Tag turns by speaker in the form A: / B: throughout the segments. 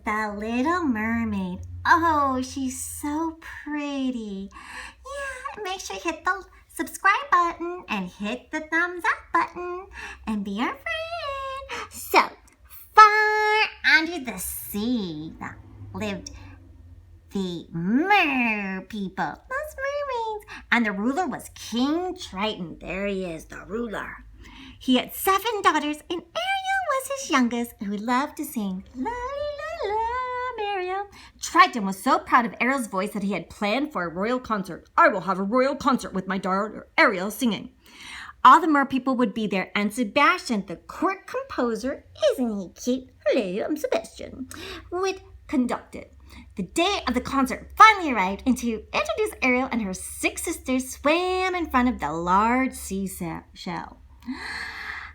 A: the Little Mermaid. Oh, she's so pretty. Yeah, make sure you hit the subscribe button and hit the thumbs up button and be our friend. So, far under the sea lived the mer people, those mermaids, and the ruler was King Triton. There he is, the ruler. He had 7 daughters, and Ariel was his youngest, who loved to sing. La la la, Ariel. Triton was so proud of Ariel's voice that he had planned for a royal concert. I will have a royal concert with my daughter Ariel singing. All the mer people would be there, and Sebastian, the court composer, isn't he cute? Hello, I'm Sebastian, would conduct it. The day of the concert finally arrived, and to introduce Ariel and her 6 sisters swam in front of the large seashell.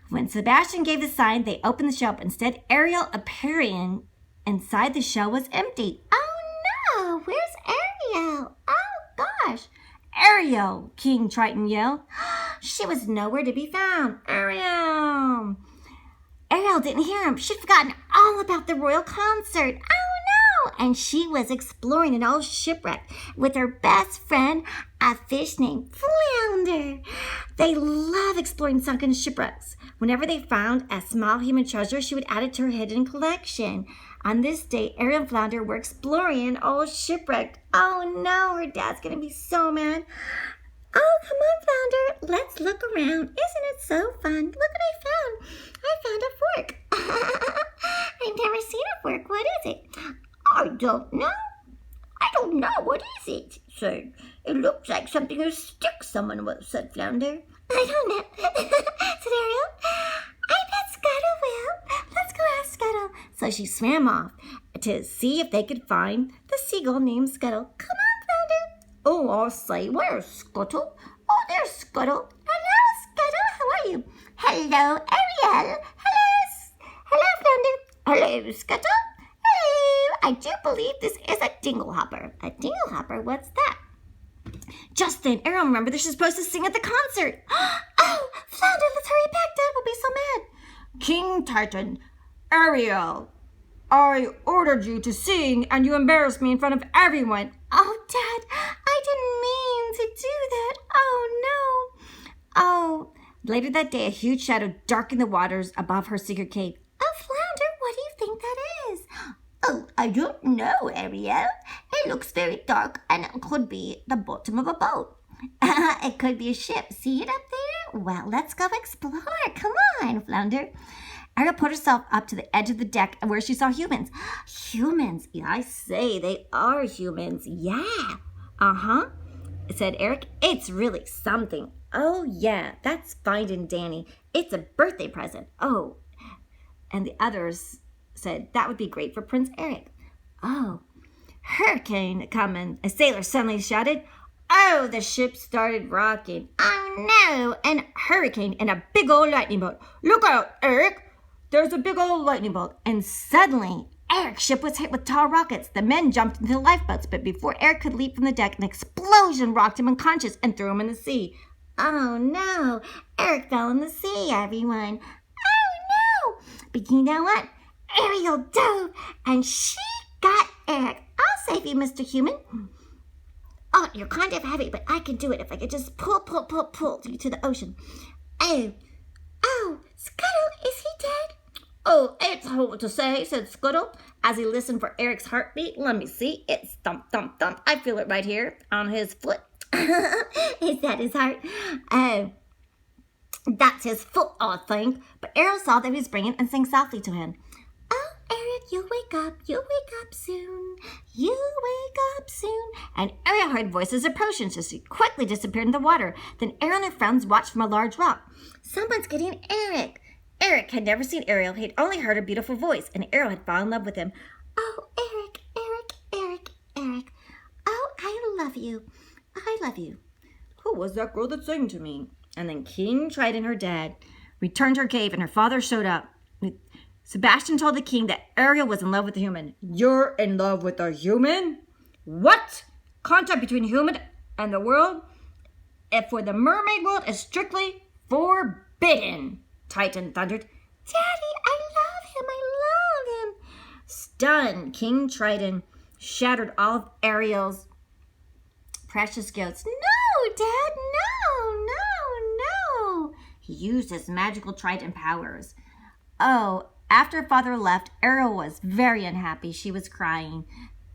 A: When Sebastian gave the sign, they opened the shell, but instead Ariel appearing inside the shell was empty. Oh no, where's Ariel? Oh gosh. Ariel, King Triton yelled. She was nowhere to be found. Ariel didn't hear him. She'd forgotten all about the royal concert. Oh no! And she was exploring an old shipwreck with her best friend, a fish named Flounder. They love exploring sunken shipwrecks. Whenever they found a small human treasure, she would add it to her hidden collection. On this day, Ariel and Flounder were exploring an old shipwreck. Oh no, her dad's gonna be so mad. Oh, come on, Flounder. Let's look around. Isn't it so fun? Look what I found. I found a fork. I've never seen a fork. What is it? I don't know. What is it? Said, it looks like something to stick someone with, said Flounder. I don't know, said Ariel. I bet Scuttle will. Let's go ask Scuttle. So she swam off to see if they could find the seagull named Scuttle. Come on, Flounder. Oh, I'll say, where's Scuttle? Oh, there's Scuttle. Hello, Scuttle. How are you? Hello, Ariel. Hello, Flounder. Hello, Scuttle. Hello. I do believe this is a dinglehopper. A dinglehopper? What's that? Just then, Ariel remembered that she's supposed to sing at the concert. Oh, Flounder, let's hurry back. Dad will be so mad. King Triton, Ariel, I ordered you to sing and you embarrassed me in front of everyone. Oh, Dad, I didn't mean to do that. Oh, no. Oh, later that day, a huge shadow darkened the waters above her secret cave. Oh, Flounder, what do you think that is? Oh, I don't know, Ariel. It looks very dark, and it could be the bottom of a boat. It could be a ship. See it up there? Well, let's go explore. Come on, Flounder. Ariel put herself up to the edge of the deck where she saw humans. Humans? Yeah, I say they are humans. Yeah. Uh-huh, said Eric. It's really something. Oh, yeah, that's Finding Danny. It's a birthday present. Oh, and the others said that would be great for Prince Eric. Oh, hurricane coming, a sailor suddenly shouted. Oh, the ship started rocking. Oh, no, an hurricane and a big old lightning bolt. Look out, Eric. There's a big old lightning bolt. And suddenly, Eric's ship was hit with tall rockets. The men jumped into the lifeboats, but before Eric could leap from the deck, an explosion rocked him unconscious and threw him in the sea. Oh, no, Eric fell in the sea, everyone. Oh, no. But you know what? Ariel dove, and she got Eric. I'll save you, Mr. Human. Oh, you're kind of heavy, but I can do it if I could just pull you to the ocean. Oh, Scuttle, is he dead? Oh, it's hard to say, said Scuttle, as he listened for Eric's heartbeat. Let me see. It's thump, thump, thump. I feel it right here on his foot. Is that his heart? Oh, that's his foot, I think. But Ariel saw that he was bringing and sang softly to him. Oh, Eric, you'll wake up soon. You wake up soon. And Ariel heard voices approaching, so she quickly disappeared in the water. Then Ariel and her friends watched from a large rock. Someone's getting Eric. Eric had never seen Ariel. He'd only heard her beautiful voice, and Ariel had fallen in love with him. Oh, Eric. Oh, I love you. Who was that girl that sang to me? And then King Triton and her dad returned to her cave, and her father showed up. Sebastian told the king that Ariel was in love with a human. You're in love with a human? What? Contact between human and the world? If for the mermaid world is strictly forbidden, Triton thundered. Daddy, I love him. done. King Triton shattered all of Ariel's precious gifts. No, Dad, no. He used his magical trident powers. Oh, after Father left, Ariel was very unhappy. She was crying.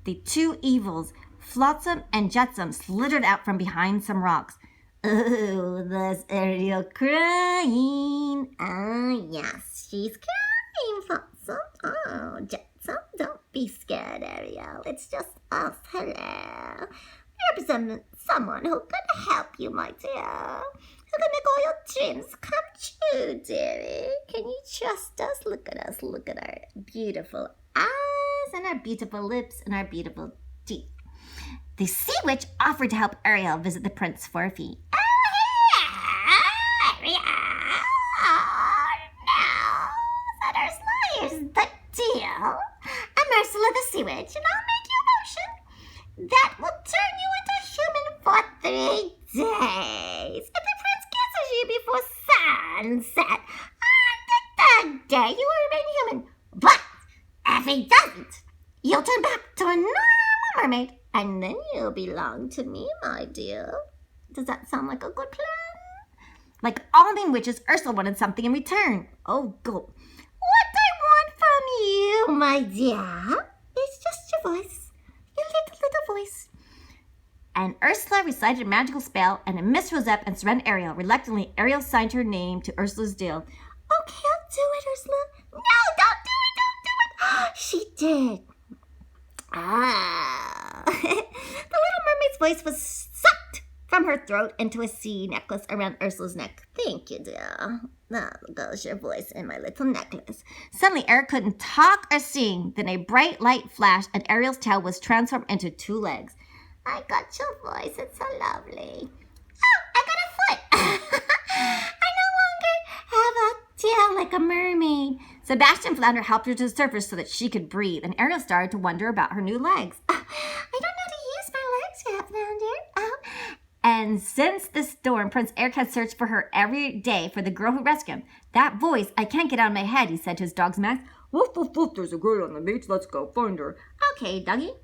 A: The two evils, Flotsam and Jetsam, slithered out from behind some rocks. Oh, there's Ariel crying. Oh, yes, she's crying, Flotsam. Oh, Jetsam, don't be scared, Ariel. It's just us. Hello. We represent someone who can help you, my dear. Who can make all your dreams come true, dearie. Can you trust us? Look at us. Look at our beautiful eyes and our beautiful lips and our beautiful teeth. The sea witch offered to help Ariel visit the prince for a fee. Ariel! Oh, no! That Ursula, here's the deal. I'm Ursula the sea witch, and I'll make you a potion that will turn you into human for 3 days. If the prince kisses you before sunset, on the 3rd day you will remain human. But if he doesn't, you'll turn back to a normal mermaid, and then you'll belong to me, my dear. Does that sound like a good plan? Like all the witches, Ursula wanted something in return. Oh, go. What I want from you, my dear, is just your voice. Your little voice. And Ursula recited a magical spell, and a mist rose up and surrounded Ariel. Reluctantly, Ariel signed her name to Ursula's deal. Okay, I'll do it, Ursula. No, don't do it. She did. Ah. The Little Mermaid's voice was sucked from her throat into a sea necklace around Ursula's neck. Thank you, dear. Now goes your voice in my little necklace. Suddenly, Ariel couldn't talk or sing. Then a bright light flashed, and Ariel's tail was transformed into 2 legs. I got your voice. It's so lovely. Oh, I got a foot. I no longer have a tail like a mermaid. Sebastian Flounder helped her to the surface so that she could breathe, and Ariel started to wonder about her new legs. I don't know how to use my legs yet, Flounder. Oh. And since the storm, Prince Eric had searched for her every day for the girl who rescued him. That voice, I can't get out of my head, he said to his dogs, Max. Woof, woof, woof, there's a girl on the beach. Let's go find her. Okay, Dougie.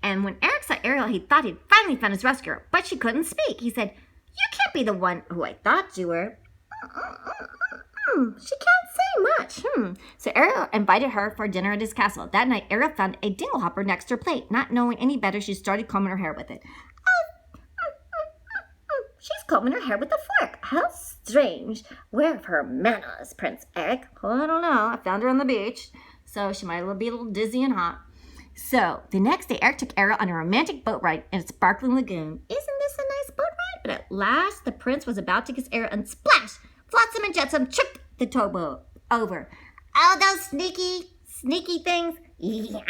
A: And when Eric saw Ariel, he thought he'd finally found his rescuer, but she couldn't speak. He said, you can't be the one who I thought you were. She can't say much. So Ariel invited her for dinner at his castle. That night, Ariel found a dinglehopper next to her plate. Not knowing any better, she started combing her hair with it. She's combing her hair with a fork. How strange. Where are her manners, Prince Eric? Well, I don't know. I found her on the beach, so she might be a little dizzy and hot. So, the next day, Eric took Ariel on a romantic boat ride in a sparkling lagoon. Isn't this a nice boat ride? But at last, the prince was about to kiss Ariel, and splash! Flotsam and Jetsam tripped the towboat over. Oh, those sneaky things. Yeah.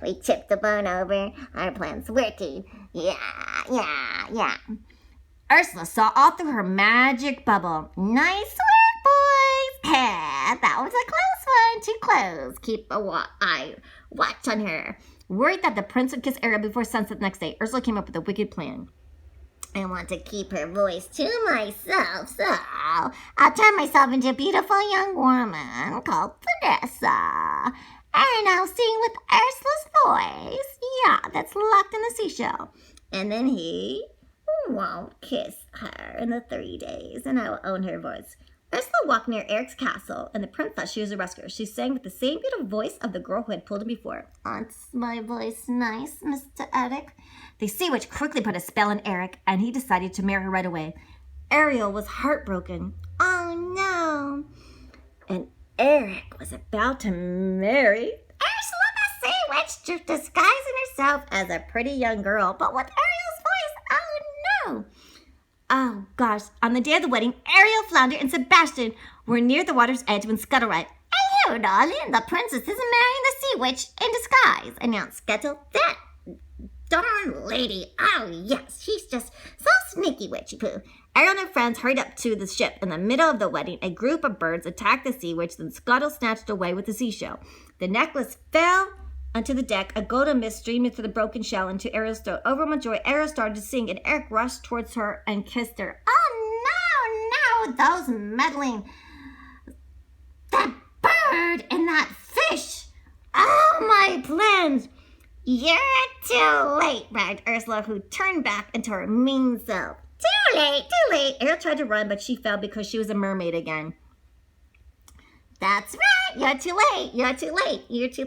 A: We tipped the boat over. Our plan's working. Yeah. Ursula saw all through her magic bubble. Nice work, boys. That was a close one. Too close. Keep a watch on her. Worried that the prince would kiss Ariel before sunset the next day, Ursula came up with a wicked plan. I want to keep her voice to myself, so I'll turn myself into a beautiful young woman called Vanessa. And I'll sing with Ursula's voice. Yeah, that's locked in the seashell. And then he won't kiss her in the 3 days, and I will own her voice. Ursula walked near Eric's castle, and the prince thought she was a rescuer. She sang with the same beautiful voice of the girl who had pulled him before. Aren't my voice nice, Mr. Eric? The sea witch quickly put a spell on Eric, and he decided to marry her right away. Ariel was heartbroken. Oh, no. And Eric was about to marry Ursula the sea witch, disguising herself as a pretty young girl, but with Ariel's voice. Oh, no. Oh, gosh. On the day of the wedding, Ariel, Flounder, and Sebastian were near the water's edge when Scuttle arrived. Hello, darling. The princess is marrying the sea witch in disguise, announced Scuttle. That darn lady. Oh, yes. She's just so sneaky, witchy poo. Ariel and her friends hurried up to the ship. In the middle of the wedding, a group of birds attacked the sea witch, then Scuttle snatched away with the seashell. The necklace fell onto the deck. A golden mist streamed into the broken shell into Ariel's throat. Overwhelmed with joy, Ariel started to sing, and Eric rushed towards her and kissed her. Oh, no, those meddling... That bird and that fish! All my plans! You're too late, bragged Ursula, who turned back into her mean self. Too late. Ariel tried to run, but she fell because she was a mermaid again. That's right, you're too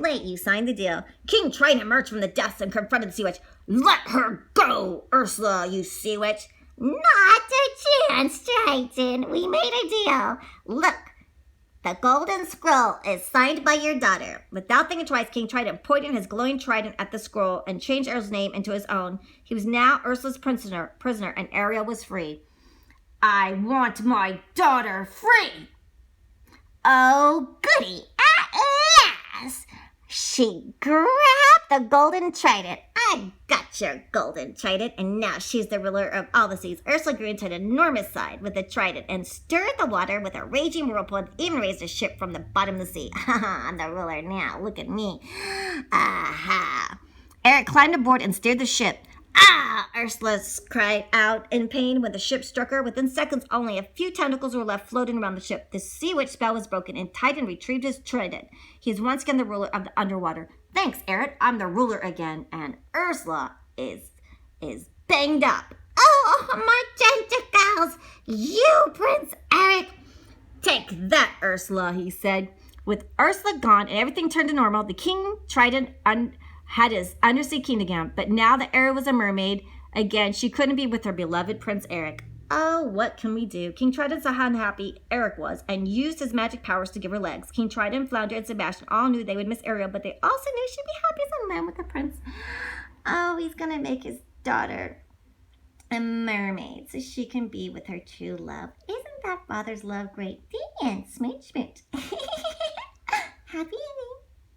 A: late. You signed the deal. King Triton emerged from the dust and confronted the sea witch. Let her go, Ursula, you sea witch. Not a chance, Triton. We made a deal. Look, the golden scroll is signed by your daughter. Without thinking twice, King Triton pointed his glowing trident at the scroll and changed Ariel's name into his own. He was now Ursula's prisoner, and Ariel was free. I want my daughter free. Oh, goody, at last! She grabbed the golden trident. I got your golden trident, and now she's the ruler of all the seas. Ursula grew into an enormous side with the trident and stirred the water with a raging whirlpool, even raised a ship from the bottom of the sea. I'm the ruler now. Look at me. Aha! Eric climbed aboard and steered the ship. Ah! Ursula cried out in pain when the ship struck her. Within seconds, only a few tentacles were left floating around the ship. The sea witch spell was broken, and Titan retrieved his trident. He is once again the ruler of the underwater. Thanks, Eric. I'm the ruler again, and Ursula is banged up. Oh, my tentacles! You, Prince Eric! Take that, Ursula, he said. With Ursula gone and everything turned to normal, the King Triton had his undersea kingdom again, but now that Ariel was a mermaid again, she couldn't be with her beloved Prince Eric. Oh, what can we do? King Triton saw how unhappy Eric was and used his magic powers to give her legs. King Triton, Flounder, and Sebastian all knew they would miss Ariel, but they also knew she'd be happy as a lamb with the prince. Oh, he's gonna make his daughter a mermaid so she can be with her true love. Isn't that father's love great? The end. Smooch, smooch. Happy